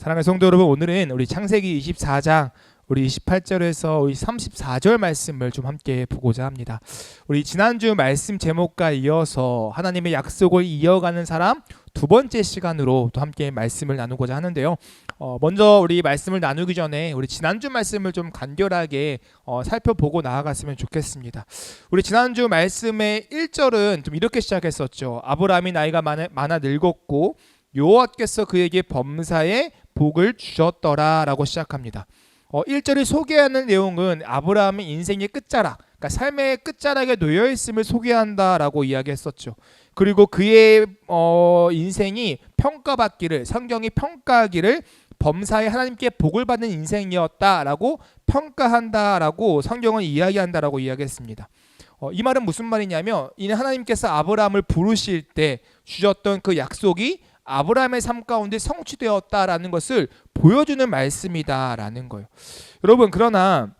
사랑하는 성도 여러분, 오늘은 우리 창세기 24장 우리 28절에서 우리 34절 말씀을 좀 함께 보고자 합니다. 우리 지난주 말씀 제목과 이어서 하나님의 약속을 이어가는 사람 두 번째 시간으로 또 함께 말씀을 나누고자 하는데요. 먼저 우리 말씀을 나누기 전에 우리 지난주 말씀을 좀 간결하게 살펴보고 나아갔으면 좋겠습니다. 우리 지난주 말씀의 1절은 좀 이렇게 시작했었죠. 아브라함이 나이가 많아 늙었고 여호와께서 그에게 범사에 복을 주셨더라 라고 시작합니다. 1절이 소개하는 내용은 아브라함의 인생의 끝자락, 그러니까 삶의 끝자락에 놓여있음을 소개한다라고 이야기했었죠. 그리고 그의 인생이 평가받기를, 성경이 평가하기를 범사에 하나님께 복을 받는 인생이었다라고 평가한다라고 성경은 이야기한다라고 이야기했습니다. 이 말은 무슨 말이냐면 이는 하나님께서 아브라함을 부르실 때 주셨던 그 약속이 아브라함의 삶 가운데 성취되었다라는 것을 보여주는 말씀이다라는 거예요. 여러분, 그러나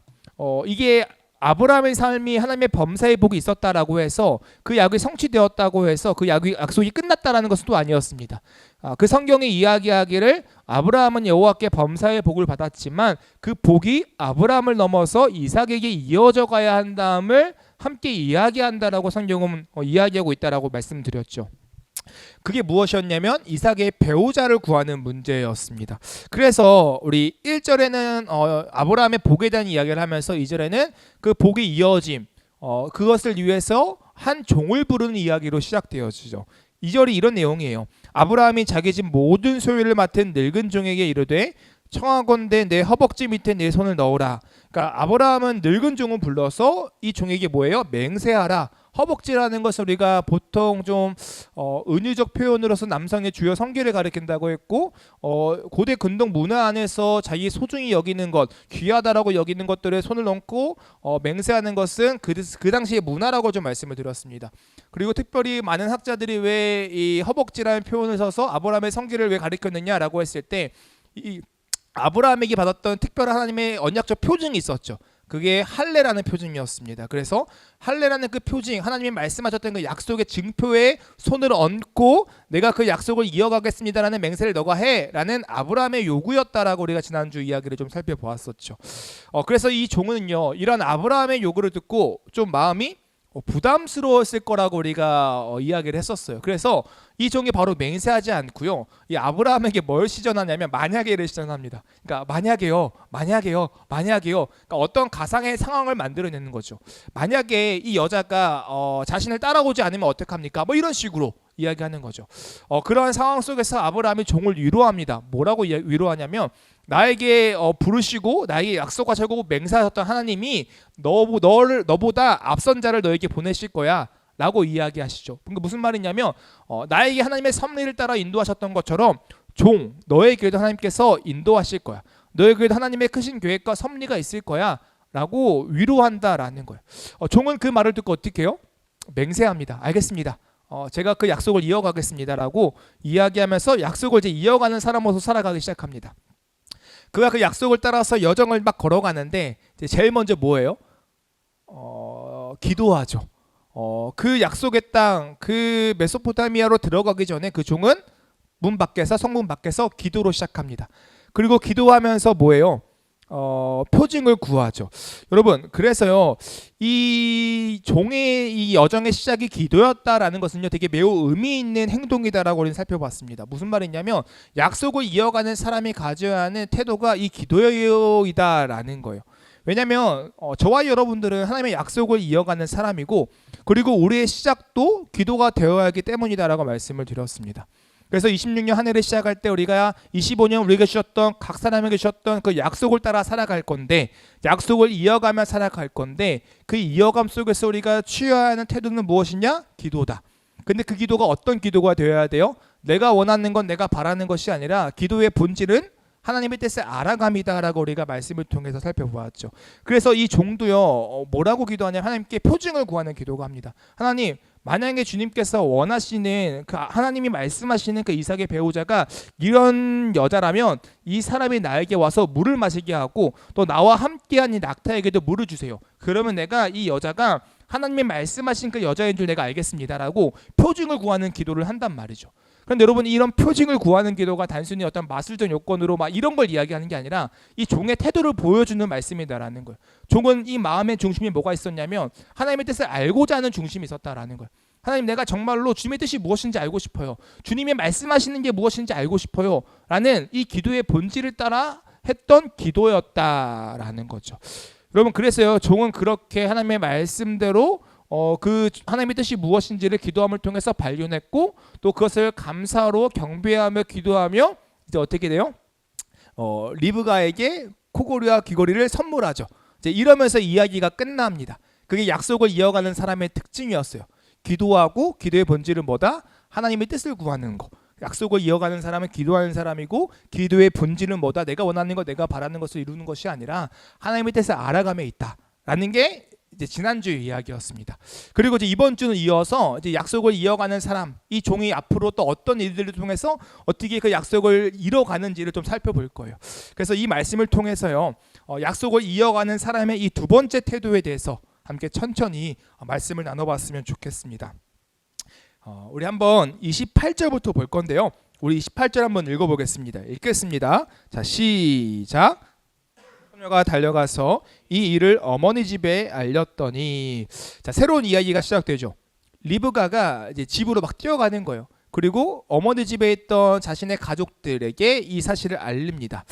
이게 아브라함의 삶이 하나님의 범사의 복이 있었다라고 해서 그 약이 성취되었다고 해서 그 약속이 끝났다라는 것은 또 아니었습니다. 그 성경이 이야기하기를 아브라함은 여호와께 범사의 복을 받았지만 그 복이 아브라함을 넘어서 이삭에게 이어져 가야 한다음을 함께 이야기한다라고 성경은 이야기하고 있다라고 말씀드렸죠. 그게 무엇이었냐면 이삭의 배우자를 구하는 문제였습니다. 그래서 우리 1절에는 아브라함의 복에 대한 이야기를 하면서 2절에는 그 복의 이어짐, 그것을 위해서 한 종을 부르는 이야기로 시작되어지죠. 2절이 이런 내용이에요. 아브라함이 자기 집 모든 소유를 맡은 늙은 종에게 이르되 청하건대 내 허벅지 밑에 내 손을 넣으라. 그러니까 아브라함은 늙은 종을 불러서 이 종에게 뭐예요? 맹세하라. 허벅지라는 것을 우리가 보통 좀 은유적 표현으로서 남성의 주요 성기를 가리킨다고 했고 고대 근동 문화 안에서 자기 소중히 여기는 것, 귀하다라고 여기는 것들에 손을 얹고 맹세하는 것은 그 당시의 문화라고 좀 말씀을 드렸습니다. 그리고 특별히 많은 학자들이 왜 이 허벅지라는 표현을 써서 아브라함의 성기를 왜 가리켰느냐라고 했을 때 이 아브라함에게 받았던 특별한 하나님의 언약적 표징이 있었죠. 그게 할례라는 표징이었습니다. 그래서 할례라는 그 표징, 하나님이 말씀하셨던 그 약속의 증표에 손을 얹고 내가 그 약속을 이어가겠습니다라는 맹세를 너가 해라는 아브라함의 요구였다라고 우리가 지난주 이야기를 좀 살펴보았었죠. 그래서 이 종은요, 이런 아브라함의 요구를 듣고 좀 마음이 부담스러웠을 거라고 우리가 이야기를 했었어요. 그래서 이 종이 바로 맹세하지 않고요, 이 아브라함에게 뭘 시전하냐면 만약에를 시전합니다. 그러니까 만약에요. 그러니까 어떤 가상의 상황을 만들어내는 거죠. 만약에 이 여자가 자신을 따라오지 않으면 어떡합니까? 뭐 이런 식으로 이야기하는 거죠. 그러한 상황 속에서 아브라함이 종을 위로합니다. 뭐라고 위로하냐면 나에게 부르시고 나에게 약속하시고 맹세하셨던 하나님이 너보다 앞선 자를 너에게 보내실 거야 라고 이야기하시죠. 그러니까 무슨 말이냐면 나에게 하나님의 섭리를 따라 인도하셨던 것처럼 너에게도 하나님께서 인도하실 거야. 너에게도 하나님의 크신 계획과 섭리가 있을 거야 라고 위로한다라는 거예요. 종은 그 말을 듣고 어떻게 해요? 맹세합니다. 알겠습니다. 제가 그 약속을 이어가겠습니다라고 이야기하면서 약속을 이제 이어가는 사람으로서 살아가기 시작합니다. 그가 그 약속을 따라서 여정을 막 걸어가는데 제일 먼저 뭐예요? 기도하죠. 그 약속의 땅, 그 메소포타미아로 들어가기 전에 그 종은 성문 밖에서 기도로 시작합니다. 그리고 기도하면서 뭐예요? 표징을 구하죠. 여러분, 그래서요, 이 종의 이 여정의 시작이 기도였다라는 것은요, 되게 매우 의미 있는 행동이다라고 우리는 살펴봤습니다. 무슨 말이냐면 약속을 이어가는 사람이 가져야 하는 태도가 이 기도이다라는 거예요. 왜냐하면 저와 여러분들은 하나님의 약속을 이어가는 사람이고, 그리고 우리의 시작도 기도가 되어야 하기 때문이다라고 말씀을 드렸습니다. 그래서 26년 한 해를 시작할 때 우리가 25년 우리에게 주셨던 각 사람에게 주셨던 그 약속을 따라 살아갈 건데, 약속을 이어가며 살아갈 건데, 그 이어감 속에서 우리가 취해야 하는 태도는 무엇이냐? 기도다. 근데 그 기도가 어떤 기도가 되어야 돼요? 내가 원하는 건 내가 바라는 것이 아니라 기도의 본질은 하나님의 뜻을 알아감이다라고 우리가 말씀을 통해서 살펴보았죠. 그래서 이 종도요, 뭐라고 기도하냐면 하나님께 표징을 구하는 기도가 합니다. 하나님, 만약에 주님께서 원하시는 그 하나님이 말씀하시는 그 이삭의 배우자가 이런 여자라면 이 사람이 나에게 와서 물을 마시게 하고 또 나와 함께한 이 낙타에게도 물을 주세요. 그러면 내가 이 여자가 하나님이 말씀하신 그 여자인 줄 내가 알겠습니다라고 표징을 구하는 기도를 한단 말이죠. 그런데 여러분 이런 표징을 구하는 기도가 단순히 어떤 마술적 요건으로 막 이런 걸 이야기하는 게 아니라 이 종의 태도를 보여주는 말씀이다라는 거예요. 종은 이 마음의 중심에 뭐가 있었냐면 하나님의 뜻을 알고자 하는 중심이 있었다라는 거예요. 하나님, 내가 정말로 주님의 뜻이 무엇인지 알고 싶어요. 주님이 말씀하시는 게 무엇인지 알고 싶어요. 라는 이 기도의 본질을 따라 했던 기도였다라는 거죠. 여러분, 그래서요, 종은 그렇게 하나님의 말씀대로 그 하나님의 뜻이 무엇인지를 기도함을 통해서 발견했고, 또 그것을 감사로 경배하며 기도하며 이제 어떻게 돼요? 리브가에게 코골이와 귀걸이를 선물하죠. 이제 이러면서 이야기가 끝납니다. 그게 약속을 이어가는 사람의 특징이었어요. 기도하고 기도의 본질은 뭐다? 하나님의 뜻을 구하는 거. 약속을 이어가는 사람은 기도하는 사람이고, 기도의 본질은 뭐다? 내가 원하는 것, 내가 바라는 것을 이루는 것이 아니라 하나님의 뜻을 알아가며 있다라는 게 이제 지난주의 이야기였습니다. 그리고 이제 이번 주는 이어서 이제 약속을 이어가는 사람, 이 종이 앞으로 또 어떤 일들을 통해서 어떻게 그 약속을 이뤄가는지를 좀 살펴볼 거예요. 그래서 이 말씀을 통해서요, 약속을 이어가는 사람의 이 두 번째 태도에 대해서 함께 천천히 말씀을 나눠봤으면 좋겠습니다. 우리 한번 28절부터 볼 건데요. 우리 28절 한번 읽어보겠습니다. 읽겠습니다. 자, 시작. 소녀가 달려가서 이 일을 어머니 집에 알렸더니, 자, 새로운 이야기가 시작되죠. 리브가가 이제 집으로 막 뛰어가는 거예요. 그리고 어머니 집에 있던 자신의 가족들에게 이 사실을 알립니다.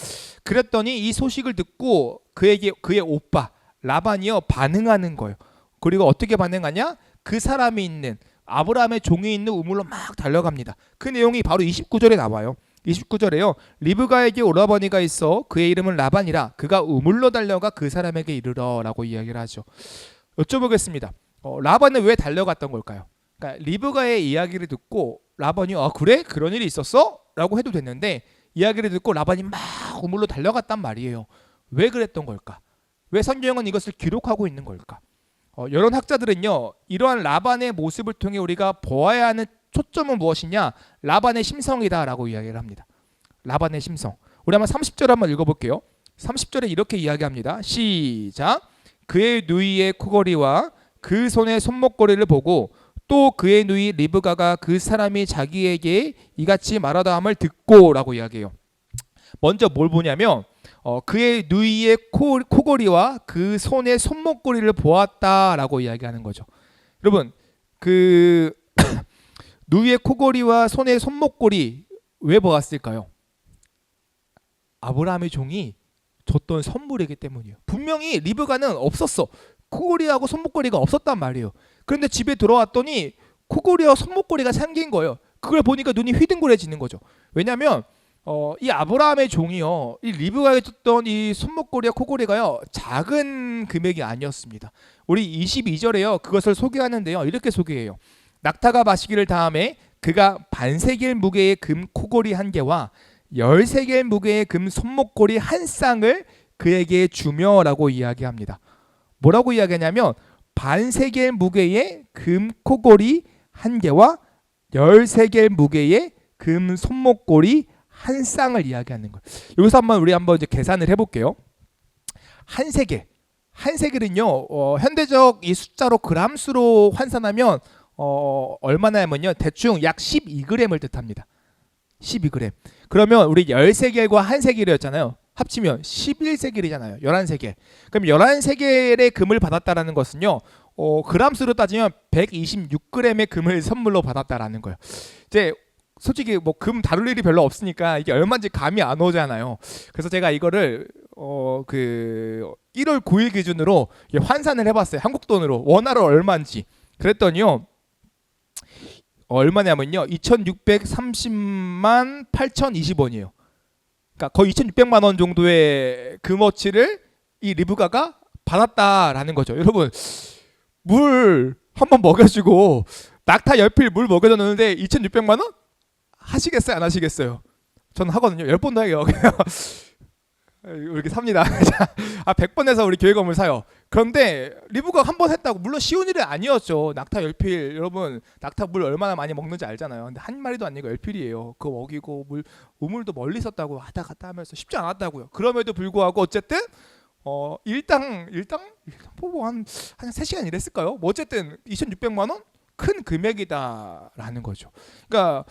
그랬더니 이 소식을 듣고 그의 오빠 라반이요 반응하는 거예요. 그리고 어떻게 반응하냐? 그 사람이 있는 아브라함의 종이 있는 우물로 막 달려갑니다. 그 내용이 바로 29절에 나와요. 29절에요. 리브가에게 오라버니가 있어 그의 이름은 라반이라 그가 우물로 달려가 그 사람에게 이르러라고 이야기를 하죠. 여쭤보겠습니다. 라반은 왜 달려갔던 걸까요? 그러니까 리브가의 이야기를 듣고 라반이 그래? 그런 일이 있었어? 라고 해도 됐는데, 이야기를 듣고 라반이 막 우물로 달려갔단 말이에요. 왜 그랬던 걸까? 왜 성경은 이것을 기록하고 있는 걸까? 여러 학자들은요, 이러한 라반의 모습을 통해 우리가 보아야 하는 초점은 무엇이냐? 라반의 심성이다라고 이야기를 합니다. 라반의 심성. 우리 한번 30절 한번 읽어볼게요. 30절에 이렇게 이야기합니다. 시작. 그의 누이의 코걸이와 그 손의 손목걸이를 보고 또 그의 누이 리브가가 그 사람이 자기에게 이같이 말하다 함을 듣고라고 이야기해요. 먼저 뭘 보냐면 그의 누이의 코걸이와 그 손의 손목걸이를 보았다라고 이야기하는 거죠. 여러분, 그 누이의 코걸이와 손의 손목걸이 왜 보았을까요? 아브라함의 종이 줬던 선물이기 때문이에요. 분명히 리브가는 없었어. 코걸이하고 손목걸이가 없었단 말이에요. 그런데 집에 들어왔더니 코걸이와 손목걸이가 생긴 거예요. 그걸 보니까 눈이 휘둥그레지는 거죠. 왜냐하면 이 아브라함의 종이요, 이 리브가에 줬던 이 손목걸이와 코걸이가요, 작은 금액이 아니었습니다. 우리 22절에요 그것을 소개하는데요, 이렇게 소개해요. 낙타가 마시기를 다음에 그가 반세겔 무게의 금 코걸이 한 개와 13겔 무게의 금 손목걸이 한 쌍을 그에게 주며라고 이야기합니다. 뭐라고 이야기하냐면 반세겔 무게의 금 코걸이 한 개와 13겔 무게의 금 손목걸이 한 쌍을 이야기하는 거예요. 여기서 우리 한번 이제 계산을 해볼게요. 한 세겔은요, 현대적 이 숫자로 그람수로 환산하면 얼마나냐면요, 대충 약 12g을 뜻합니다. 12g. 그러면 우리 13겔과 한 세겔이었잖아요. 합치면 11세겔이잖아요. 11세겔. 그럼 11세겔의 금을 받았다라는 것은요, 그람수로 따지면 126g의 금을 선물로 받았다라는 거예요. 이제 솔직히 뭐 금 다룰 일이 별로 없으니까 이게 얼마인지 감이 안 오잖아요. 그래서 제가 이거를 그 1월 9일 기준으로 환산을 해봤어요. 한국 돈으로 원화로 얼마인지. 그랬더니요, 얼마냐면요, 2,630만 8,020원이에요. 그러니까 거의 2,600만 원 정도의 금어치를 이 리브가가 받았다라는 거죠. 여러분, 물 한번 먹여주고 낙타 열필 물 먹여줬는데 2,600만 원? 하시겠어요? 안 하시겠어요? 저는 하거든요. 10번도 해요. 이렇게 삽니다. 100번 해서 우리 교회 건물 사요. 그런데 리브가 한 번 했다고, 물론 쉬운 일은 아니었죠. 낙타 열필, 여러분 낙타 물 얼마나 많이 먹는지 알잖아요. 근데 한 마리도 아니고 열필이에요. 그거 먹이고 우물도 멀리 있었다고 하다 갔다 하면서 쉽지 않았다고요. 그럼에도 불구하고 어쨌든 일당 뭐 한 3시간 일했을까요? 뭐 어쨌든 2,600만 원? 큰 금액이다라는 거죠. 그러니까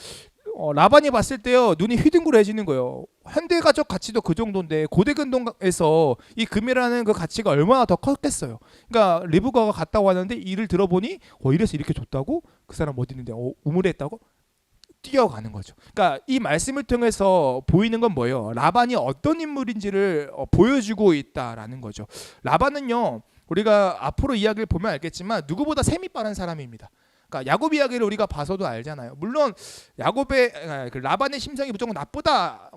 라반이 봤을 때요 눈이 휘둥그레지는 거예요. 현대가적 가치도 그 정도인데 고대 근동에서 이 금이라는 그 가치가 얼마나 더 컸겠어요. 그러니까 리브가가 갔다 왔는데 이를 들어보니 이래서 이렇게 줬다고? 그 사람 어디 있는데 우물했다고? 뛰어가는 거죠. 그러니까 이 말씀을 통해서 보이는 건 뭐예요? 라반이 어떤 인물인지를 보여주고 있다라는 거죠. 라반은요 우리가 앞으로 이야기를 보면 알겠지만 누구보다 셈이 빠른 사람입니다. 그러니까 야곱 이야기를 우리가 봐서도 알잖아요. 물론 야곱의 그 라반의 심성이 무조건 나쁘다,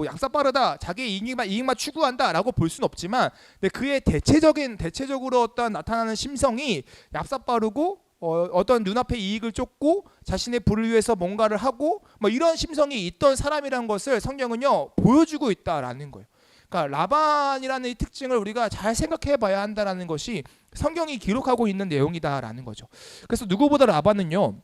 약사 빠르다, 자기 이익만 추구한다라고 볼 수는 없지만, 근데 그의 대체적으로 어떤 나타나는 심성이 얍사 빠르고 어떤 눈앞의 이익을 쫓고 자신의 부를 위해서 뭔가를 하고 이런 심성이 있던 사람이라는 것을 성경은요 보여주고 있다라는 거예요. 그러니까 라반이라는 이 특징을 우리가 잘 생각해 봐야 한다라는 것이 성경이 기록하고 있는 내용이다라는 거죠. 그래서 누구보다 라반은요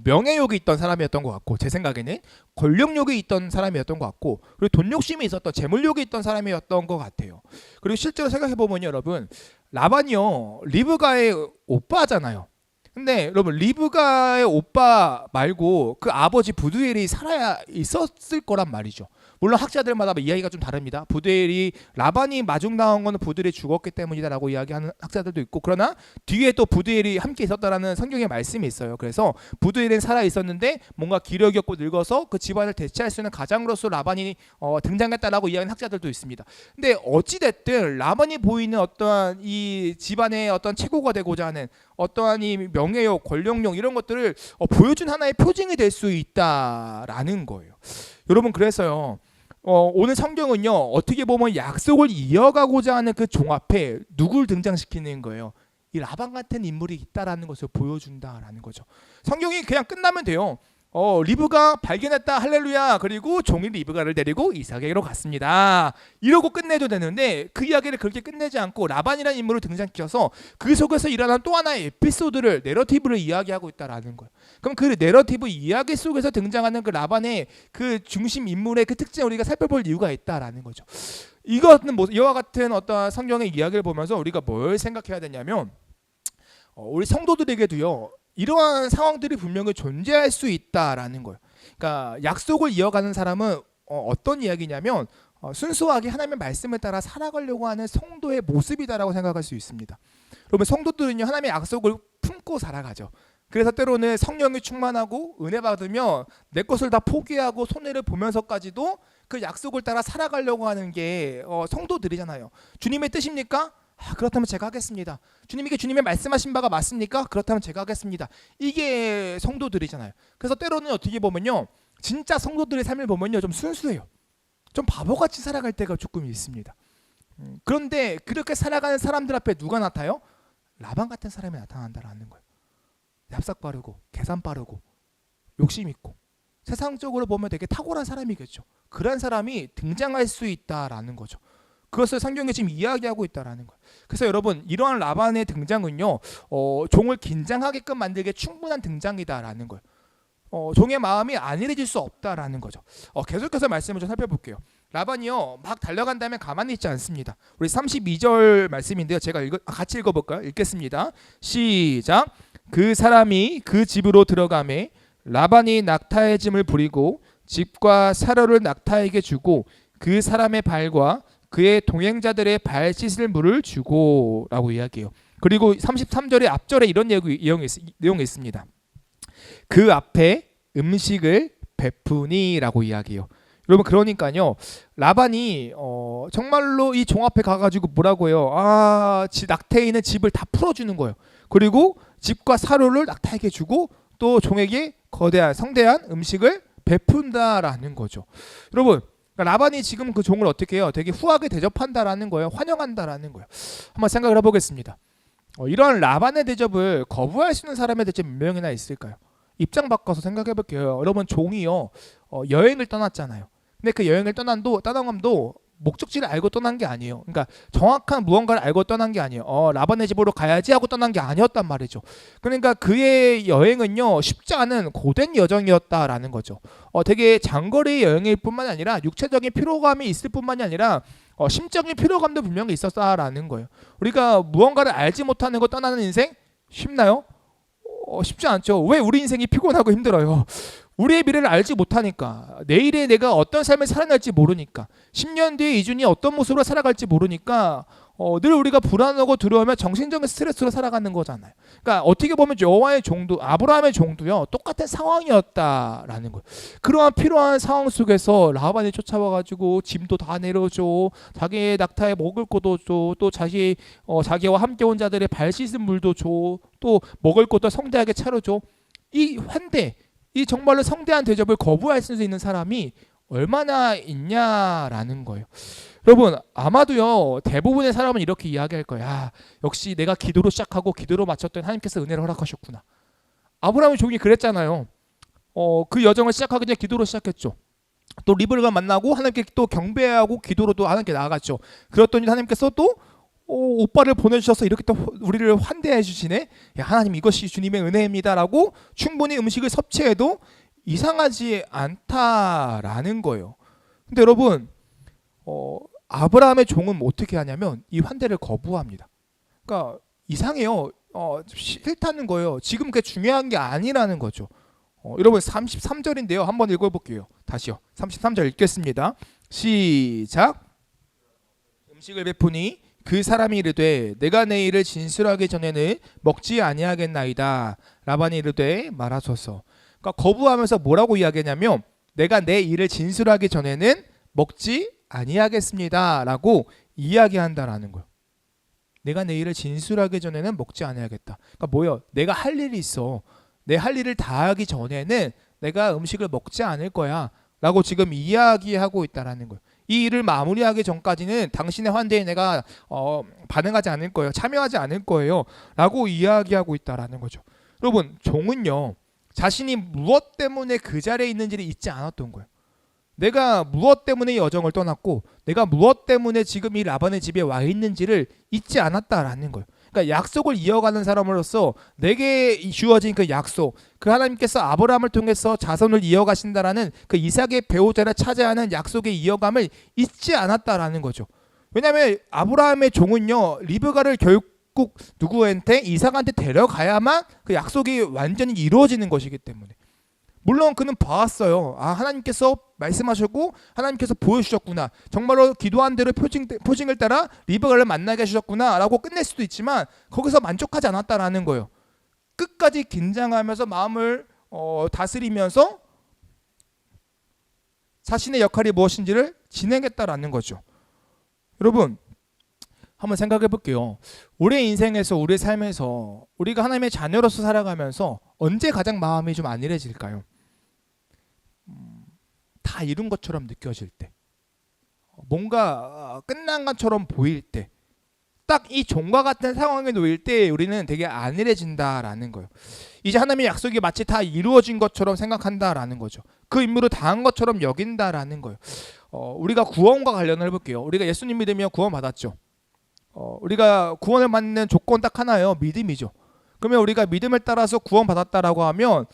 명예욕이 있던 사람이었던 것 같고, 제 생각에는 권력욕이 있던 사람이었던 것 같고, 그리고 돈 욕심이 있었던, 재물욕이 있던 사람이었던 것 같아요. 그리고 실제로 생각해 보면 여러분, 라반이요 리브가의 오빠잖아요. 근데 여러분 리브가의 오빠 말고 그 아버지 부두엘이 살아야 있었을 거란 말이죠. 물론 학자들마다 이야기가 좀 다릅니다. 부두엘이 라반이 마중당한 거는 부두엘이 죽었기 때문이다라고 이야기하는 학자들도 있고, 그러나 뒤에 또 부두엘이 함께 있었다라는 성경의 말씀이 있어요. 그래서 부두엘은 살아 있었는데 뭔가 기력이 없고 늙어서 그 집안을 대체할 수 있는 가장으로서 라반이 등장했다라고 이야기하는 학자들도 있습니다. 근데 어찌 됐든 라반이 보이는 어떠한 이 집안의 어떤 최고가 되고자 하는 어떠한 이 명예욕, 권력욕 이런 것들을 보여준 하나의 표징이 될 수 있다라는 거예요. 여러분, 그래서요 오늘 성경은요 어떻게 보면 약속을 이어가고자 하는 그 종합에 누굴 등장시키는 거예요? 이 라반 같은 인물이 있다라는 것을 보여준다라는 거죠. 성경이 그냥 끝나면 돼요. 리브가 발견했다, 할렐루야, 그리고 종이 리브가를 데리고 이삭에게로 갔습니다, 이러고 끝내도 되는데 그 이야기를 그렇게 끝내지 않고 라반이라는 인물을 등장시켜서 그 속에서 일어난 또 하나의 에피소드를, 내러티브를 이야기하고 있다라는 거예요. 그럼 그 내러티브 이야기 속에서 등장하는 그 라반의 그 중심 인물의 그 특징을 우리가 살펴볼 이유가 있다라는 거죠. 이것은 이와 같은 어떤 성경의 이야기를 보면서 우리가 뭘 생각해야 되냐면, 우리 성도들에게도요 이러한 상황들이 분명히 존재할 수 있다라는 거예요. 그러니까 약속을 이어가는 사람은 어떤 이야기냐면 순수하게 하나님의 말씀을 따라 살아가려고 하는 성도의 모습이다라고 생각할 수 있습니다. 여러분, 성도들은요 하나님의 약속을 품고 살아가죠. 그래서 때로는 성령이 충만하고 은혜 받으며 내 것을 다 포기하고 손해를 보면서까지도 그 약속을 따라 살아가려고 하는 게 성도들이잖아요. 주님의 뜻입니까? 그렇다면 제가 하겠습니다. 주님에게 주님의 말씀하신 바가 맞습니까? 그렇다면 제가 하겠습니다. 이게 성도들이잖아요. 그래서 때로는 어떻게 보면요 진짜 성도들의 삶을 보면요 좀 순수해요. 좀 바보같이 살아갈 때가 조금 있습니다. 그런데 그렇게 살아가는 사람들 앞에 누가 나타나요? 라반 같은 사람이 나타난다라는 거예요. 얍삭 빠르고 계산 빠르고 욕심 있고 세상적으로 보면 되게 탁월한 사람이겠죠. 그런 사람이 등장할 수 있다라는 거죠. 그것을 성경에 지금 이야기하고 있다라는 거예요. 그래서 여러분, 이러한 라반의 등장은요 종을 긴장하게끔 만들게 충분한 등장이다라는 거예요. 종의 마음이 안일해질 수 없다라는 거죠. 계속해서 말씀을 좀 살펴볼게요. 라반이요 막 달려간 다음에 가만히 있지 않습니다. 우리 32절 말씀인데요, 제가 같이 읽어볼까요? 읽겠습니다. 시작. 그 사람이 그 집으로 들어가매 라반이 낙타의 짐을 부리고 집과 사료를 낙타에게 주고 그 사람의 발과 그의 동행자들의 발 씻을 물을 주고 라고 이야기해요. 그리고 33절의 앞절에 이런 내용이 있습니다. 그 앞에 음식을 베푸니 라고 이야기해요. 여러분, 그러니까요 라반이 정말로 이 종 앞에 가가지고 뭐라고 해요? 낙타에 있는 집을 다 풀어주는 거예요. 그리고 집과 사료를 낙타에게 주고 또 종에게 거대한 성대한 음식을 베푼다라는 거죠. 여러분, 라반이 지금 그 종을 어떻게 해요? 되게 후하게 대접한다라는 거예요. 환영한다라는 거예요. 한번 생각을 해보겠습니다. 이런 라반의 대접을 거부할 수 있는 사람의 대접 몇 명이나 있을까요? 입장 바꿔서 생각해 볼게요. 여러분, 종이요 여행을 떠났잖아요. 근데 그 여행을 떠나감도 목적지를 알고 떠난 게 아니에요. 그러니까 정확한 무언가를 알고 떠난 게 아니에요. 라반의 집으로 가야지 하고 떠난 게 아니었단 말이죠. 그러니까 그의 여행은요 쉽지 않은 고된 여정이었다라는 거죠. 되게 장거리 여행일 뿐만 아니라 육체적인 피로감이 있을 뿐만이 아니라 심적인 피로감도 분명히 있었다라는 거예요. 우리가 무언가를 알지 못하는 거 떠나는 인생 쉽나요? 쉽지 않죠. 왜 우리 인생이 피곤하고 힘들어요? 우리의 미래를 알지 못하니까, 내일에 내가 어떤 삶을 살아날지 모르니까, 10년 뒤에 이준이 어떤 모습으로 살아갈지 모르니까 늘 우리가 불안하고 두려우며 정신적인 스트레스로 살아가는 거잖아요. 그러니까 어떻게 보면 여호와의 종도, 아브라함의 종도요, 똑같은 상황이었다라는 거예요. 그러한 필요한 상황 속에서 라반이 쫓아와가지고 짐도 다 내려줘, 자기의 낙타에 먹을 것도 줘, 또 자기와 함께 온 자들의 발 씻은 물도 줘, 또 먹을 것도 성대하게 차려줘. 이 환대, 이 정말로 성대한 대접을 거부할 수 있는 사람이 얼마나 있냐라는 거예요. 여러분, 아마도요, 대부분의 사람은 이렇게 이야기할 거야. 역시 내가 기도로 시작하고 기도로 마쳤더니 하나님께서 은혜를 허락하셨구나. 아브라함의 종이 그랬잖아요. 그 여정을 시작하기 전에 기도로 시작했죠. 또 리브가 만나고 하나님께 또 경배하고 기도로 또 하나님께 나아갔죠. 그랬더니 하나님께서 또 오빠를 보내주셔서 이렇게 또 우리를 환대해 주시네. 야, 하나님, 이것이 주님의 은혜입니다라고 충분히 음식을 섭취해도 이상하지 않다라는 거예요. 근데 여러분, 아브라함의 종은 어떻게 하냐면 이 환대를 거부합니다. 그러니까 이상해요. 싫다는 거예요. 지금 그게 중요한 게 아니라는 거죠. 여러분, 33절인데요. 한번 읽어볼게요. 다시요. 33절 읽겠습니다. 시작. 음식을 베푸니 그 사람이 이르되 내가 내 일을 진술하기 전에는 먹지 아니하겠나이다. 라반이 이르되 말하소서. 그러니까 거부하면서 뭐라고 이야기하냐면 내가 내 일을 진술하기 전에는 먹지 아니하겠습니다. 라고 이야기한다라는 거예요. 내가 내 일을 진술하기 전에는 먹지 아니하겠다. 그러니까 뭐예요? 내가 할 일이 있어. 내 할 일을 다 하기 전에는 내가 음식을 먹지 않을 거야. 라고 지금 이야기하고 있다라는 거예요. 이 일을 마무리하기 전까지는 당신의 환대에 내가 반응하지 않을 거예요. 참여하지 않을 거예요. 라고 이야기하고 있다라는 거죠. 여러분, 종은요, 자신이 무엇 때문에 그 자리에 있는지를 잊지 않았던 거예요. 내가 무엇 때문에 이 여정을 떠났고 내가 무엇 때문에 지금 이 라반의 집에 와 있는지를 잊지 않았다라는 거예요. 그러니까 약속을 이어가는 사람으로서 내게 주어진 그 약속, 그 하나님께서 아브라함을 통해서 자손을 이어가신다라는 그 이삭의 배우자를 차지하는 약속의 이어감을 잊지 않았다라는 거죠. 왜냐하면 아브라함의 종은요, 리브가를 결국 누구한테? 이삭한테 데려가야만 그 약속이 완전히 이루어지는 것이기 때문에. 물론 그는 봐왔어요. 아, 하나님께서 말씀하셨고 하나님께서 보여주셨구나. 정말로 기도한 대로 표징을 따라 리브가를 만나게 하셨구나 라고 끝낼 수도 있지만 거기서 만족하지 않았다라는 거예요. 끝까지 긴장하면서 마음을 다스리면서 자신의 역할이 무엇인지를 진행했다라는 거죠. 여러분, 한번 생각해 볼게요. 우리의 인생에서, 우리의 삶에서 우리가 하나님의 자녀로서 살아가면서 언제 가장 마음이 좀 안일해질까요? 다 이룬 것처럼 느껴질 때, 뭔가 끝난 것처럼 보일 때, 딱 이 종과 같은 상황에 놓일 때 우리는 되게 안일해진다라는 거예요. 이제 하나님의 약속이 마치 다 이루어진 것처럼 생각한다라는 거죠. 그 임무를 다한 것처럼 여긴다라는 거예요. 우리가 구원과 관련을 해볼게요. 우리가 예수님 믿으면 구원 받았죠. 우리가 구원을 받는 조건 딱 하나예요. 믿음이죠. 그러면 우리가 믿음을 따라서 구원 받았다라고 하면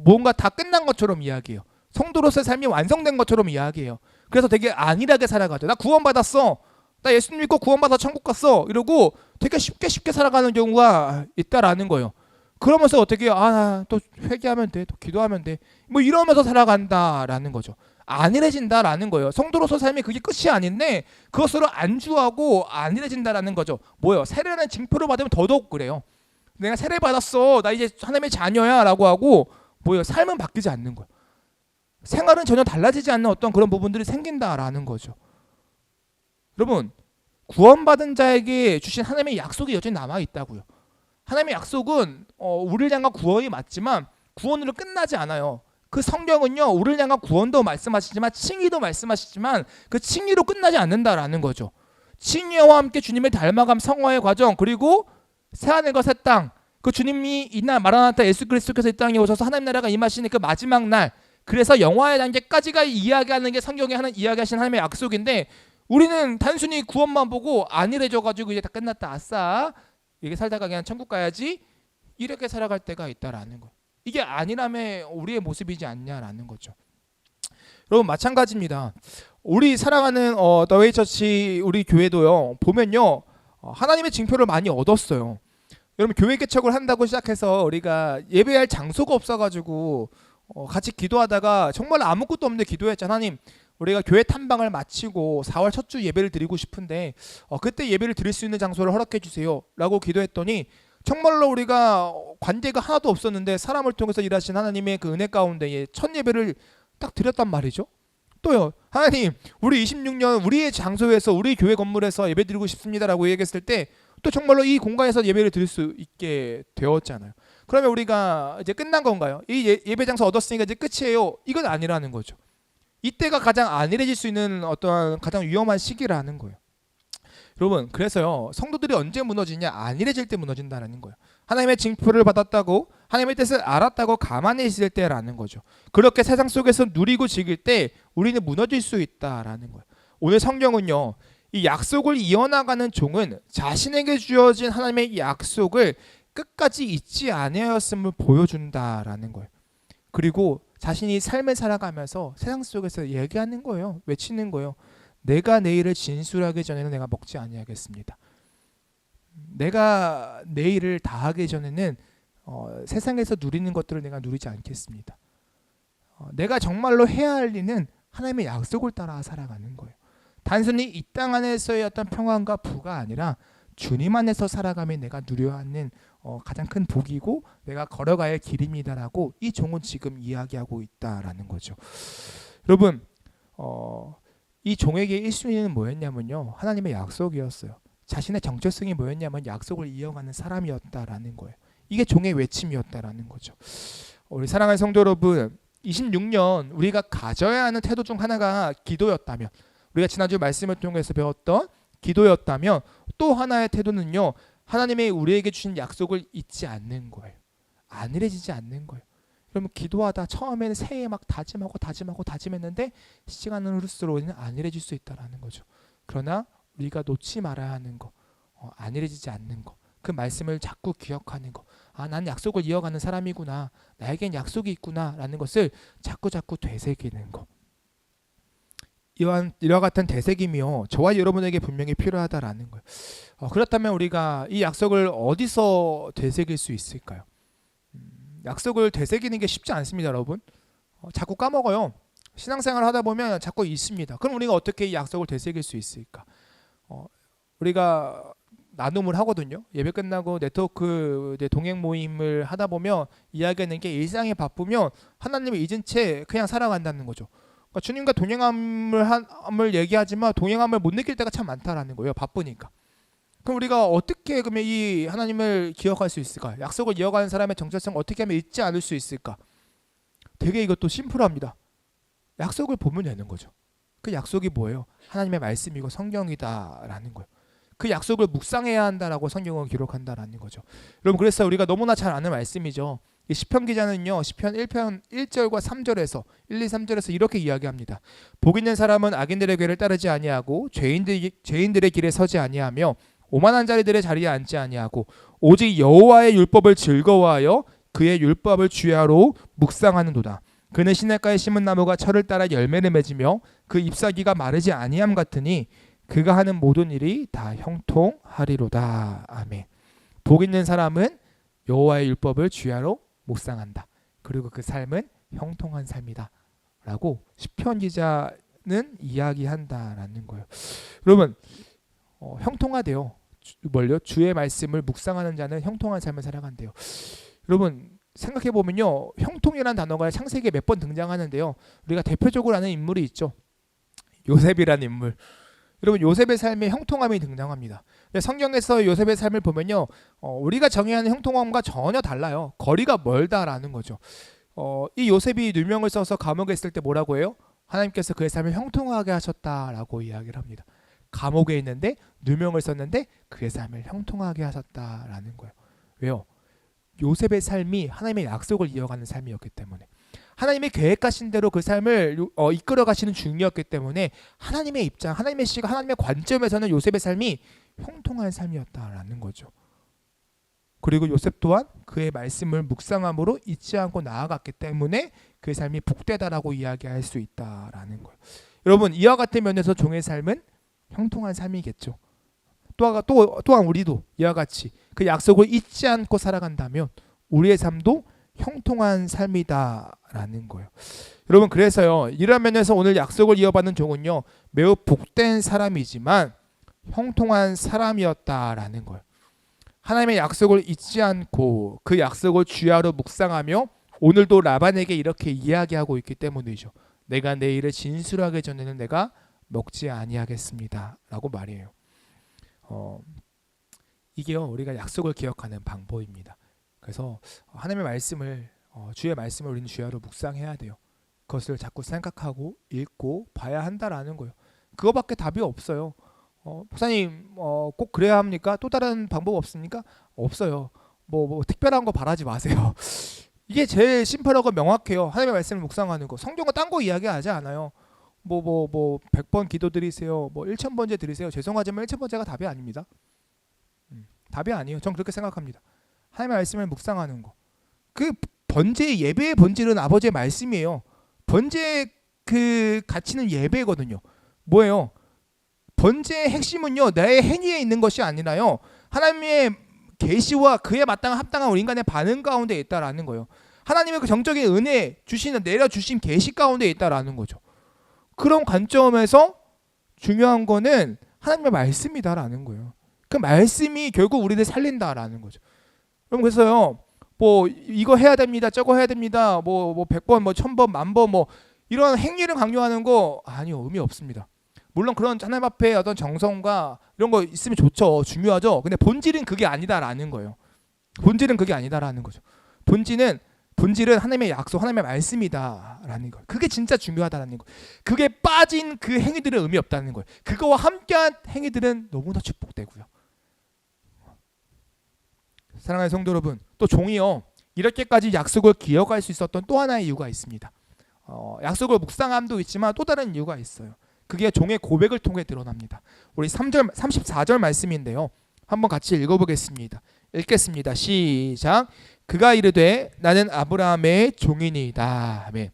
뭔가 다 끝난 것처럼 이야기해요. 성도로서의 삶이 완성된 것처럼 이야기해요. 그래서 되게 안일하게 살아가죠. 나 구원 받았어. 나 예수님 믿고 구원 받아 천국 갔어. 이러고 되게 쉽게 살아가는 경우가 있다라는 거예요. 그러면서 어떻게 또 회개하면 돼, 또 기도하면 돼, 뭐 이러면서 살아간다라는 거죠. 안일해진다라는 거예요. 성도로서 삶이 그게 끝이 아닌데 그것으로 안주하고 안일해진다라는 거죠. 뭐예요? 세례는 징표를 받으면 더더욱 그래요. 내가 세례 받았어, 나 이제 하나님의 자녀야 라고 하고 뭐예요? 삶은 바뀌지 않는 거예요. 생활은 전혀 달라지지 않는 어떤 그런 부분들이 생긴다라는 거죠. 여러분, 구원받은 자에게 주신 하나님의 약속이 여전히 남아있다고요. 하나님의 약속은 우리를 향한 구원이 맞지만 구원으로 끝나지 않아요. 그 성경은요, 우리를 향한 구원도 말씀하시지만 칭의도 말씀하시지만 그 칭의로 끝나지 않는다라는 거죠. 칭의와 함께 주님의 닮아감 성화의 과정, 그리고 새하늘과 새 땅, 그 주님이 이날 마라나타 예수 그리스도께서 이 땅에 오셔서 하나님 나라가 임하시는 그 마지막 날, 그래서 영화의 단계까지가 이야기하는 게 성경에 이야기하신 하나님의 약속인데 우리는 단순히 구원만 보고 안일해져가지고 이제 다 끝났다, 아싸, 이게 살다가 그냥 천국 가야지, 이렇게 살아갈 때가 있다라는 거. 이게 아니라면 우리의 모습이지 않냐라는 거죠. 여러분, 마찬가지입니다. 우리 사랑하는 더웨이 처치 우리 교회도요, 보면요, 하나님의 징표를 많이 얻었어요. 여러분, 교회 개척을 한다고 시작해서 우리가 예배할 장소가 없어가지고 같이 기도하다가 정말 아무것도 없는데 기도했잖아. 하나님, 우리가 교회 탐방을 마치고 4월 첫 주 예배를 드리고 싶은데 그때 예배를 드릴 수 있는 장소를 허락해 주세요 라고 기도했더니 정말로 우리가 관계가 하나도 없었는데 사람을 통해서 일하신 하나님의 그 은혜 가운데에 첫 예배를 딱 드렸단 말이죠. 또요, 하나님, 우리 26년 우리의 장소에서 우리 교회 건물에서 예배 드리고 싶습니다라고 얘기했을 때 또 정말로 이 공간에서 예배를 드릴 수 있게 되었잖아요. 그러면 우리가 이제 끝난 건가요? 이 예배 장소 얻었으니까 이제 끝이에요? 이건 아니라는 거죠. 이때가 가장 안일해질 수 있는 어떠한 가장 위험한 시기라는 거예요. 여러분, 그래서요, 성도들이 언제 무너지냐? 안일해질 때 무너진다는 거예요. 하나님의 징표를 받았다고, 하나님의 뜻을 알았다고 가만히 있을 때라는 거죠. 그렇게 세상 속에서 누리고 즐길 때 우리는 무너질 수 있다라는 거예요. 오늘 성경은요, 이 약속을 이어나가는 종은 자신에게 주어진 하나님의 이 약속을 끝까지 잊지 아니하였음을 보여준다라는 거예요. 그리고 자신이 삶을 살아가면서 세상 속에서 얘기하는 거예요. 외치는 거예요. 내가 내일을 진술하기 전에는 내가 먹지 아니하겠습니다. 내가 내일을 다하기 전에는 세상에서 누리는 것들을 내가 누리지 않겠습니다. 내가 정말로 해야 할 일은 하나님의 약속을 따라 살아가는 거예요. 단순히 이 땅 안에서의 어떤 평안과 부가 아니라 주님 안에서 살아가면 내가 누려야 하는 가장 큰 복이고 내가 걸어가야 할 길입니다라고 이 종은 지금 이야기하고 있다라는 거죠. 여러분, 이 종에게 1순위는 뭐였냐면요, 하나님의 약속이었어요. 자신의 정체성이 뭐였냐면 약속을 이어가는 사람이었다라는 거예요. 이게 종의 외침이었다라는 거죠. 우리 사랑하는 성도 여러분, 26년 우리가 가져야 하는 태도 중 하나가 기도였다면, 우리가 지난주 말씀을 통해서 배웠던 기도였다면, 또 하나의 태도는요, 하나님의 우리에게 주신 약속을 잊지 않는 거예요. 안일해지지 않는 거예요. 그러면 기도하다 처음에는 새해 막 다짐했는데 시간은 흐를수록 우리는 안일해질 수 있다라는 거죠. 그러나 우리가 놓지 말아야 하는 거, 안일해지지 않는 거, 그 말씀을 자꾸 기억하는 거, 난 약속을 이어가는 사람이구나, 나에겐 약속이 있구나라는 것을 자꾸 되새기는 거. 이와 같은 되새김이요, 저와 여러분에게 분명히 필요하다라는 거예요. 그렇다면 우리가 이 약속을 어디서 되새길 수 있을까요? 약속을 되새기는 게 쉽지 않습니다, 여러분. 자꾸 까먹어요. 신앙생활 하다 보면 자꾸 잊습니다. 그럼 우리가 어떻게 이 약속을 되새길 수 있을까? 우리가 나눔을 하거든요. 예배 끝나고 네트워크 동행 모임을 하다 보면 이야기하는 게 일상에 바쁘면 하나님을 잊은 채 그냥 살아간다는 거죠. 그러니까 주님과 동행함을 얘기하지만 동행함을 못 느낄 때가 참 많다라는 거예요. 바쁘니까. 그럼 우리가 어떻게 그러면 이 하나님을 기억할 수 있을까? 약속을 이어가는 사람의 정체성을 어떻게 하면 잊지 않을 수 있을까? 되게 이것도 심플합니다. 약속을 보면 되는 거죠. 그 약속이 뭐예요? 하나님의 말씀이고 성경이다라는 거예요. 그 약속을 묵상해야 한다라고 성경은 기록한다라는 거죠. 여러분, 그래서 우리가 너무나 잘 아는 말씀이죠. 이 시편 기자는요, 시편 1편 1절과 3절에서 1, 2, 3절에서 이렇게 이야기합니다. 복 있는 사람은 악인들의 궤를 따르지 아니하고 죄인들의 길에 서지 아니하며 오만한 자리들의 자리에 앉지 아니하고 오직 여호와의 율법을 즐거워하여 그의 율법을 주야로 묵상하는도다. 그는 시냇가에 심은 나무가 철을 따라 열매를 맺으며 그 잎사귀가 마르지 아니함 같으니 그가 하는 모든 일이 다 형통하리로다. 아멘. 복 있는 사람은 여호와의 율법을 주야로 묵상한다. 그리고 그 삶은 형통한 삶이다 라고 시편 기자는 이야기한다라는 거예요. 여러분, 형통하대요. 뭘요? 주의 말씀을 묵상하는 자는 형통한 삶을 살아간대요. 여러분, 생각해보면요, 형통이라는 단어가 창세기에 몇 번 등장하는데요, 우리가 대표적으로 아는 인물이 있죠. 요셉이라는 인물. 여러분, 요셉의 삶에 형통함이 등장합니다. 성경에서 요셉의 삶을 보면요, 우리가 정의하는 형통함과 전혀 달라요. 거리가 멀다라는 거죠. 이 요셉이 누명을 써서 감옥에 있을 때 뭐라고 해요? 하나님께서 그의 삶을 형통하게 하셨다라고 이야기를 합니다. 감옥에 있는데 누명을 썼는데 그의 삶을 형통하게 하셨다라는 거예요. 왜요? 요셉의 삶이 하나님의 약속을 이어가는 삶이었기 때문에, 하나님의 계획하신 대로 그 삶을 이끌어 가시는 중이었기 때문에 하나님의 입장, 하나님의 시각, 하나님의 관점에서는 요셉의 삶이 형통한 삶이었다라는 거죠. 그리고 요셉 또한 그의 말씀을 묵상함으로 잊지 않고 나아갔기 때문에 그의 삶이 복되다라고 이야기할 수 있다라는 거예요. 여러분, 이와 같은 면에서 종의 삶은 형통한 삶이겠죠. 또한 우리도 이와 같이 그 약속을 잊지 않고 살아간다면 우리의 삶도 형통한 삶이다라는 거예요. 여러분 그래서요 이런 면에서 오늘 약속을 이어받는 종은요 매우 복된 사람이지만 형통한 사람이었다라는 거예요. 하나님의 약속을 잊지 않고 그 약속을 주야로 묵상하며 오늘도 라반에게 이렇게 이야기하고 있기 때문이죠. 내가 내일을 진술하기 전에는 내가 먹지 아니하겠습니다 라고 말해요. 이게요 우리가 약속을 기억하는 방법입니다. 그래서 하나님의 말씀을 주의 말씀을 우리는 주야로 묵상해야 돼요. 그것을 자꾸 생각하고 읽고 봐야 한다라는 거예요. 그거밖에 답이 없어요. 목사님 꼭 그래야 합니까? 또 다른 방법 없습니까? 없어요. 뭐 특별한 거 바라지 마세요. 이게 제일 심플하고 명확해요. 하나님의 말씀을 묵상하는 거. 성경은 딴 거 이야기하지 않아요. 뭐 100번 기도 드리세요. 뭐 1000번째 드리세요. 죄송하지만 1000번째가 답이 아닙니다. 답이 아니에요. 전 그렇게 생각합니다. 하나님의 말씀을 묵상하는 거. 그 번제 예배의 본질은 아버지의 말씀이에요. 번제의 그 가치는 예배거든요. 뭐예요? 번제의 핵심은요 나의 행위에 있는 것이 아니라요 하나님의 계시와 그에 마땅한 합당한 우리 인간의 반응 가운데 있다라는 거예요. 하나님의 그 정적인 은혜 주시는 내려주신 계시 가운데 있다라는 거죠. 그런 관점에서 중요한 거는 하나님의 말씀이다라는 거예요. 그 말씀이 결국 우리를 살린다라는 거죠. 그럼 그래서요 뭐 이거 해야 됩니다 저거 해야 됩니다 뭐 100번 뭐 1000번 10,000번 뭐 이런 행위를 강요하는 거 아니요 의미 없습니다. 물론 그런 하나님 앞에 어떤 정성과 이런 거 있으면 좋죠. 중요하죠. 근데 본질은 그게 아니다라는 거예요. 본질은 그게 아니다라는 거죠. 본질은 하나님의 약속, 하나님의 말씀이다라는 거예요. 그게 진짜 중요하다라는 거예요. 그게 빠진 그 행위들은 의미 없다는 거예요. 그거와 함께한 행위들은 너무나 축복되고요. 사랑하는 성도 여러분, 또 종이요 이렇게까지 약속을 기억할 수 있었던 또 하나의 이유가 있습니다. 약속을 묵상함도 있지만 또 다른 이유가 있어요. 그게 종의 고백을 통해 드러납니다. 우리 34절 말씀인데요. 한번 같이 읽어보겠습니다. 읽겠습니다. 시작. 그가 이르되 나는 아브라함의 종이니이다. 아멘.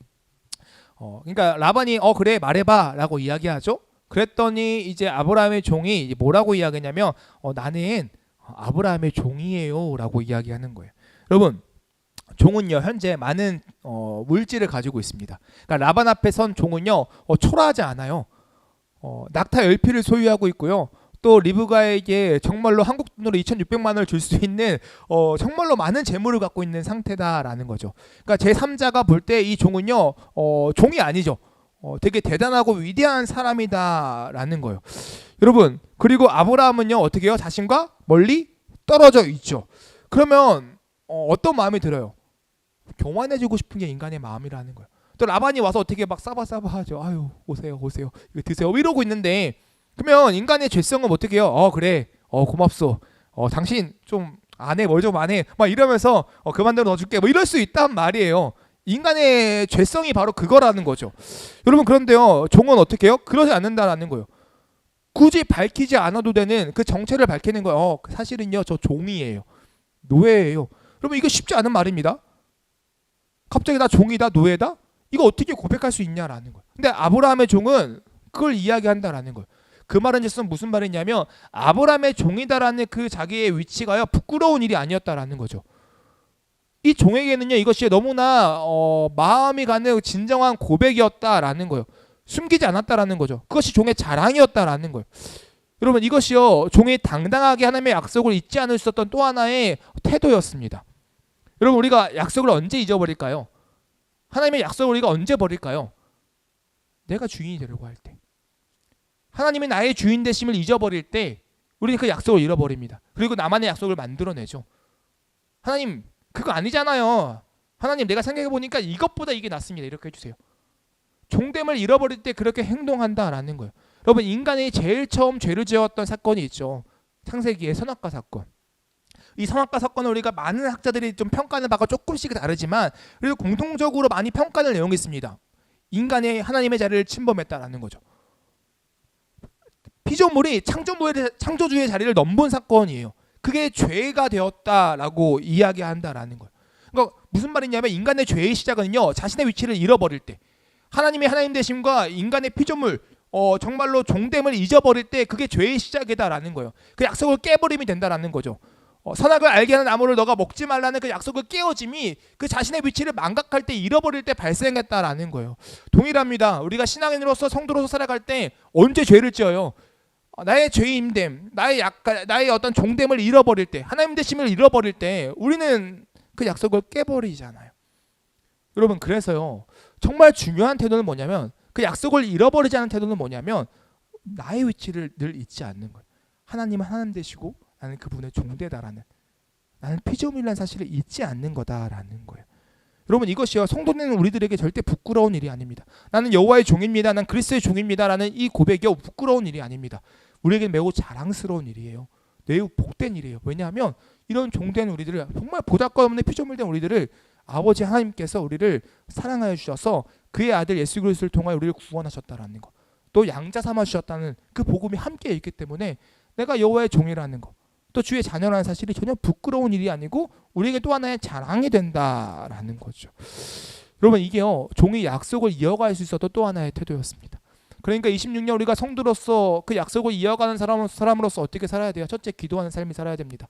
그러니까 라반이 그래 말해봐 라고 이야기하죠. 그랬더니 이제 아브라함의 종이 뭐라고 이야기하냐면 나는 아브라함의 종이에요 라고 이야기하는 거예요. 여러분 종은요 현재 많은 물질을 가지고 있습니다. 그러니까 라반 앞에 선 종은요 초라하지 않아요. 낙타 10피를 소유하고 있고요. 또 리브가에게 정말로 한국 돈으로 2,600만 원을 줄 수 있는 정말로 많은 재물을 갖고 있는 상태다라는 거죠. 그러니까 제3자가 볼 때 이 종은요 종이 아니죠. 되게 대단하고 위대한 사람이다라는 거예요. 여러분 그리고 아브라함은요 어떻게 해요? 자신과 멀리 떨어져 있죠. 그러면 어떤 마음이 들어요? 교만해지고 싶은 게 인간의 마음이라는 거예요. 또 라반이 와서 어떻게 막 싸바싸바하죠. 아유 오세요 이거 드세요 이러고 있는데 그러면 인간의 죄성은 어떻게 해요? 그래 고맙소 당신 좀 안해 뭘 좀 안해 막 이러면서 그만대로 넣어줄게 뭐 이럴 수 있단 말이에요. 인간의 죄성이 바로 그거라는 거죠. 여러분 그런데요 종은 어떻게 해요? 그러지 않는다라는 거예요. 굳이 밝히지 않아도 되는 그 정체를 밝히는 거예요. 사실은요 저 종이에요. 노예예요. 여러분 이거 쉽지 않은 말입니다. 갑자기 나 종이다 노예다? 이거 어떻게 고백할 수 있냐라는 거예요. 근데 아브라함의 종은 그걸 이야기한다라는 거예요. 그 말은 무슨 말이냐면 아브라함의 종이다라는 그 자기의 위치가요 부끄러운 일이 아니었다라는 거죠. 이 종에게는요 이것이 너무나 마음이 가는 진정한 고백이었다라는 거예요. 숨기지 않았다라는 거죠. 그것이 종의 자랑이었다라는 거예요. 여러분 이것이요 종이 당당하게 하나님의 약속을 잊지 않을 수 있었던 또 하나의 태도였습니다. 여러분 우리가 약속을 언제 잊어버릴까요? 하나님의 약속을 우리가 언제 버릴까요? 내가 주인이 되려고 할 때. 하나님이 나의 주인 되심을 잊어버릴 때 우리는 그 약속을 잃어버립니다. 그리고 나만의 약속을 만들어내죠. 하나님 그거 아니잖아요. 하나님 내가 생각해보니까 이것보다 이게 낫습니다. 이렇게 해주세요. 종됨을 잃어버릴 때 그렇게 행동한다라는 거예요. 여러분 인간이 제일 처음 죄를 지었던 사건이 있죠. 창세기의 선악과 사건. 이 선악과 사건을 우리가 많은 학자들이 좀 평가하는 바가 조금씩 다르지만 그래도 공통적으로 많이 평가하는 내용이 있습니다. 인간이 하나님의 자리를 침범했다라는 거죠. 피조물이 창조주의 자리를 넘본 사건이에요. 그게 죄가 되었다라고 이야기한다라는 거예요. 그러니까 무슨 말이냐면 인간의 죄의 시작은요 자신의 위치를 잃어버릴 때 하나님의 하나님 되심과 인간의 피조물 정말로 종됨을 잊어버릴 때 그게 죄의 시작이다라는 거예요. 그 약속을 깨버림이 된다라는 거죠. 선악을 알게 하는 나무를 너가 먹지 말라는 그 약속을 깨어짐이 그 자신의 위치를 망각할 때, 잃어버릴 때 발생했다라는 거예요. 동일합니다. 우리가 신앙인으로서 성도로서 살아갈 때 언제 죄를 지어요? 나의 죄임됨, 나의 어떤 종됨을 잃어버릴 때, 하나님 되심을 잃어버릴 때 우리는 그 약속을 깨버리잖아요. 여러분, 그래서요, 정말 중요한 태도는 뭐냐면, 그 약속을 잃어버리지 않는 태도는 뭐냐면 나의 위치를 늘 잊지 않는 거예요. 하나님은 하나님 되시고 나는 그분의 종되다라는, 나는 피조물이라는 사실을 잊지 않는 거다라는 거예요. 여러분, 이것이요, 성도는 우리들에게 절대 부끄러운 일이 아닙니다. 나는 여호와의 종입니다, 난 그리스도의 종입니다라는 이 고백이 부끄러운 일이 아닙니다. 우리에게 매우 자랑스러운 일이에요. 매우 복된 일이에요. 왜냐하면 이런 종된 우리들을, 정말 보잘것없는 피조물된 우리들을 아버지 하나님께서 우리를 사랑하여 주셔서 그의 아들 예수 그리스도를 통하여 우리를 구원하셨다라는 거, 또 양자 삼아 주셨다는 그 복음이 함께 있기 때문에 내가 여호와의 종이라는 거, 또 주의 자녀라는 사실이 전혀 부끄러운 일이 아니고 우리에게 또 하나의 자랑이 된다라는 거죠. 여러분, 이게요, 종이 약속을 이어갈 수 있어도 또 하나의 태도였습니다. 그러니까 26년 우리가 성도로서 그 약속을 이어가는 사람으로서 어떻게 살아야 돼요? 첫째, 기도하는 삶이 살아야 됩니다.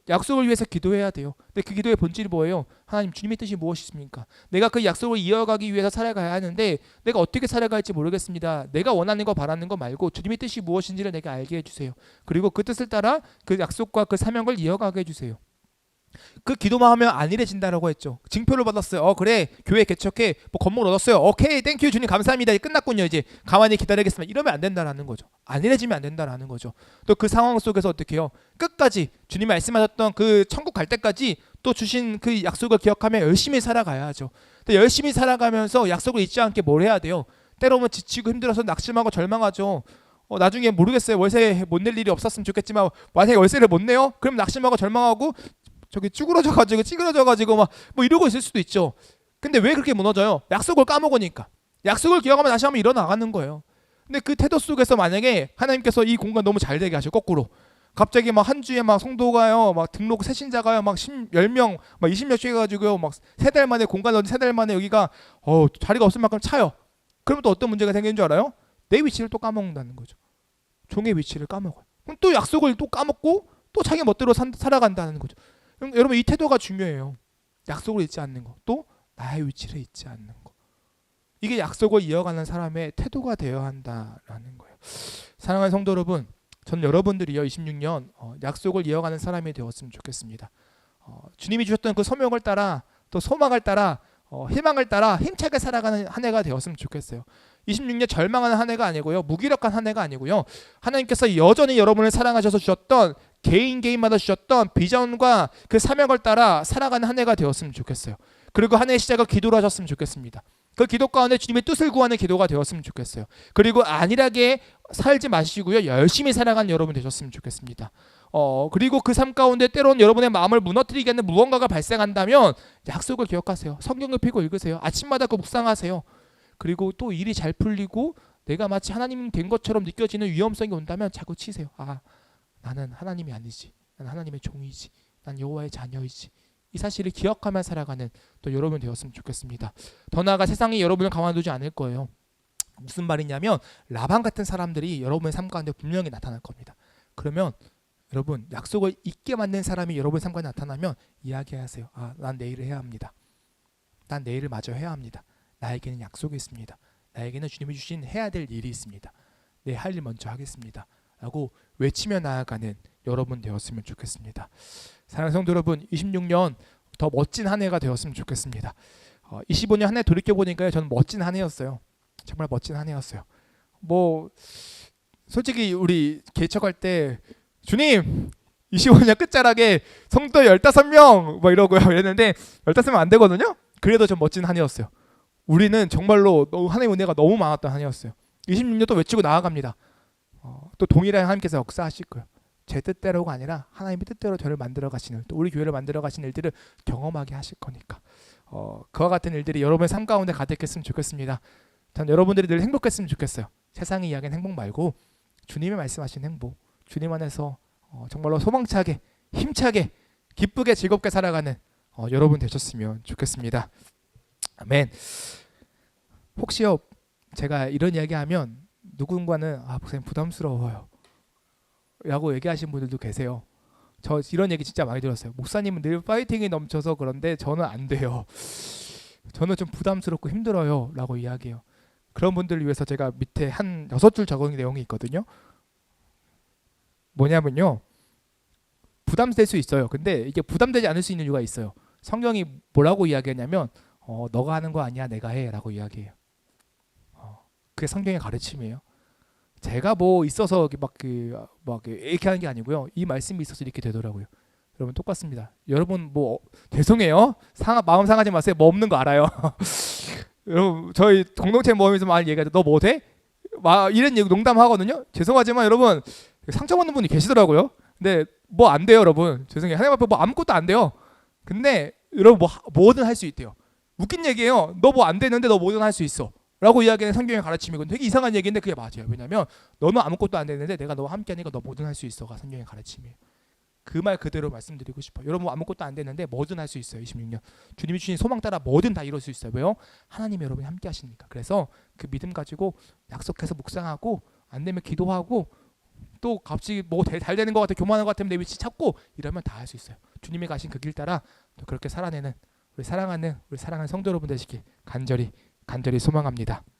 약속을 위해서 기도해야 돼요. 근데 그 기도의 본질이 뭐예요? 하나님, 주님의 뜻이 무엇이십니까? 내가 그 약속을 이어가기 위해서 살아가야 하는데 내가 어떻게 살아갈지 모르겠습니다. 내가 원하는 거 바라는 거 말고 주님의 뜻이 무엇인지를 내게 알게 해주세요. 그리고 그 뜻을 따라 그 약속과 그 사명을 이어가게 해주세요. 그 기도만 하면 안일해진다라고 했죠. 징표를 받았어요. 그래, 교회 개척해, 뭐 건물 얻었어요. 오케이, 땡큐 주님 감사합니다. 이제 끝났군요. 이제 가만히 기다리겠습니다. 이러면 안 된다라는 거죠. 안일해지면 안 된다라는 거죠. 또 그 상황 속에서 어떻게 해요? 끝까지 주님이 말씀하셨던 그 천국 갈 때까지 또 주신 그 약속을 기억하며 열심히 살아가야 하죠. 근데 열심히 살아가면서 약속을 잊지 않게 뭘 해야 돼요? 때로는 지치고 힘들어서 낙심하고 절망하죠. 나중에 모르겠어요. 월세 못 낼 일이 없었으면 좋겠지만 만약에 월세를 못 내요? 그럼 낙심하고 절망하고 저기 찌그러져가지고 막 뭐 이러고 있을 수도 있죠. 근데 왜 그렇게 무너져요? 약속을 까먹으니까. 약속을 기억하면 다시 한번 일어나가는 거예요. 근데 그 태도 속에서 만약에 하나님께서 이 공간 너무 잘 되게 하셔, 거꾸로 갑자기 막 한 주에 막 성도가요, 막 등록 새신자가요, 막 10명, 막 20명씩 해가지고요, 막 3달 만에 공간 얻은 3달 만에 여기가 자리가 없을 만큼 차요. 그러면 또 어떤 문제가 생기는 줄 알아요? 내 위치를 또 까먹는다는 거죠. 종의 위치를 까먹어요. 그럼 또 약속을 또 까먹고 또 자기 멋대로 살아간다는 거죠. 여러분, 이 태도가 중요해요. 약속을 잊지 않는 거, 또 나의 위치를 잊지 않는 거. 이게 약속을 이어가는 사람의 태도가 되어야 한다라는 거예요. 사랑하는 성도 여러분, 저는 여러분들이요, 26년 약속을 이어가는 사람이 되었으면 좋겠습니다. 주님이 주셨던 그 소명을 따라, 또 소망을 따라, 희망을 따라 힘차게 살아가는 한 해가 되었으면 좋겠어요. 26년 절망하는 한 해가 아니고요, 무기력한 한 해가 아니고요, 하나님께서 여전히 여러분을 사랑하셔서 주셨던, 개인마다 주셨던 비전과 그 사명을 따라 살아가는 한 해가 되었으면 좋겠어요. 그리고 한 해의 시작을 기도로 하셨으면 좋겠습니다. 그 기도 가운데 주님의 뜻을 구하는 기도가 되었으면 좋겠어요. 그리고 안일하게 살지 마시고요, 열심히 살아가는 여러분 되셨으면 좋겠습니다. 그리고 그 삶 가운데 때로는 여러분의 마음을 무너뜨리게 하는 무언가가 발생한다면 약속을 기억하세요. 성경을 펴고 읽으세요. 아침마다 그 묵상하세요. 그리고 또 일이 잘 풀리고 내가 마치 하나님 된 것처럼 느껴지는 위험성이 온다면 자꾸 치세요. 나는 하나님이 아니지, 난 하나님의 종이지, 난 여호와의 자녀이지. 이 사실을 기억하며 살아가는 또 여러분 되었으면 좋겠습니다. 더 나아가 세상이 여러분을 가만두지 않을 거예요. 무슨 말이냐면 라반 같은 사람들이 여러분의 삶 가운데 분명히 나타날 겁니다. 그러면 여러분, 약속을 잊게 만든 사람이 여러분의 삶 가운데 나타나면 이야기하세요. 난 내일을 해야 합니다. 난 내일을 마저 해야 합니다. 나에게는 약속이 있습니다. 나에게는 주님이 주신 해야 될 일이 있습니다. 내 할 일 먼저 하겠습니다. 라고 외치며 나아가는 여러분 되었으면 좋겠습니다. 사랑하는 성도 여러분, 26년 더 멋진 한 해가 되었으면 좋겠습니다. 25년 한 해 돌이켜보니까요, 저는 멋진 한 해였어요. 정말 멋진 한 해였어요. 솔직히 우리 개척할 때 주님 25년 끝자락에 성도 15명 뭐 이러고요 이랬는데 15명 안 되거든요. 그래도 좀 멋진 한 해였어요. 우리는 정말로 하나님의 은혜가 너무 많았던 한 해였어요. 26년 또 외치고 나아갑니다. 또 동일하게 하나님께서 역사하실 거예요. 제 뜻대로가 아니라 하나님의 뜻대로 저를 만들어 가시는, 또 우리 교회를 만들어 가시는 일들을 경험하게 하실 거니까 그와 같은 일들이 여러분의 삶 가운데 가득했으면 좋겠습니다. 전 여러분들이 늘 행복했으면 좋겠어요. 세상의 이야기는 행복 말고 주님이 말씀하신 행복, 주님 안에서 정말로 소망차게, 힘차게, 기쁘게, 즐겁게 살아가는 여러분 되셨으면 좋겠습니다. 아멘. 혹시요, 제가 이런 이야기하면 누군가는 목사님 부담스러워요 라고 얘기하시는 분들도 계세요. 저 이런 얘기 진짜 많이 들었어요. 목사님은 늘 파이팅이 넘쳐서 그런데 저는 안 돼요. 저는 좀 부담스럽고 힘들어요 라고 이야기해요. 그런 분들을 위해서 제가 밑에 한 6줄 적은 내용이 있거든요. 뭐냐면요, 부담될 수 있어요. 근데 이게 부담되지 않을 수 있는 이유가 있어요. 성경이 뭐라고 이야기하냐면 너가 하는 거 아니야, 내가 해 라고 이야기해요. 그게 성경의 가르침이에요. 제가 뭐 있어서 막 이렇게 하는 게 아니고요. 이 말씀이 있어서 이렇게 되더라고요. 여러분 똑같습니다. 여러분 뭐 죄송해요. 마음 상하지 마세요. 뭐 없는 거 알아요. 여러분 저희 공동체 모임에서 많이 얘기하죠. 너 뭐 돼? 이런 얘기 농담하거든요. 죄송하지만 여러분 상처받는 분이 계시더라고요. 근데 뭐 안 돼요, 여러분. 죄송해요. 하나님 앞에 뭐 아무것도 안 돼요. 근데 여러분 뭐든 할 수 있대요. 웃긴 얘기예요. 너 뭐 안 되는데 너 뭐든 할 수 있어. 라고 이야기하는 성경의 가르침이고 되게 이상한 얘기인데 그게 맞아요. 왜냐면 너는 아무것도 안 되는데 내가 너와 함께 하니까 너 뭐든 할 수 있어가 성경의 가르침이에요. 그 말 그대로 말씀드리고 싶어요. 여러분 아무것도 안 되는데 뭐든 할 수 있어요. 26년 주님이 주신 소망 따라 뭐든 다 이룰 수 있어요. 왜요? 하나님이 여러분이 함께 하시니까. 그래서 그 믿음 가지고 약속해서 묵상하고 안 되면 기도하고 또 갑자기 뭐 잘 되는 것 같아 교만한 것 같으면 내 위치 찾고 이러면 다 할 수 있어요. 주님이 가신 그 길 따라 또 그렇게 살아내는 우리 사랑하는 성도 여러분 되시길 간절히 소망합니다.